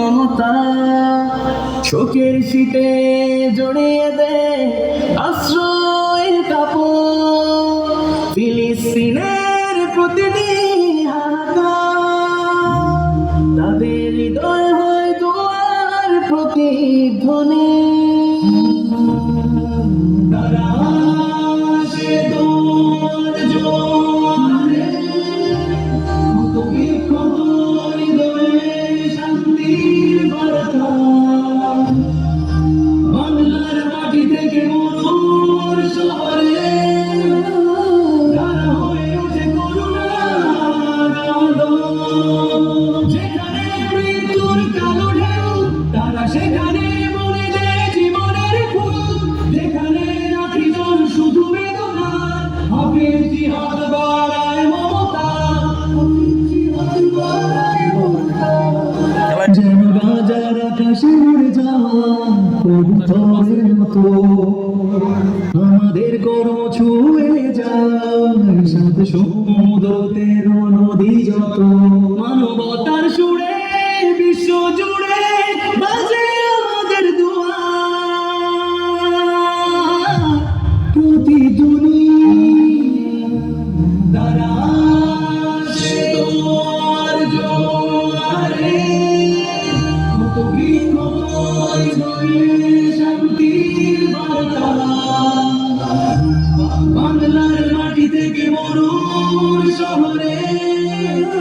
মমতা শোকের শীতে জড়িয়ে দে আশ্রয়ের কাপড় ফিলিস্তিনের প্রতিটি হাহাকার তাদের হৃদয় হয় তোমার প্রতিধ্বনি তারা আসে তোমার জোয়ারে কত বিক্ষত হৃদয়ে শান্তির বার্তা বাংলার মাটি থেকে মরুর শহরে তারা হয়ে ওঠে করুণার আলো। যেখানে মৃত্যুর কালো ঢেউ তারা সেখানে মনে দেয় জীবনের ফুল। যেখানে রাখি জন শুধু বেদনা হাফেজ জিহাদ বাড়ায় মমতা যেন রাজার আকাশে উড়ে যাওয়া কবুতরের মতো আমাদের কর্ম ছুঁয়ে যায় সাথে সমুদ্রের নদী যত মানবতার সুরে বিশ্ব জুড়ে বাজে আমাদের দুয়ার প্রতিধ্বনি তারা আসে তোমার জোয়ারে কত বিক্ষত হৃদয়ে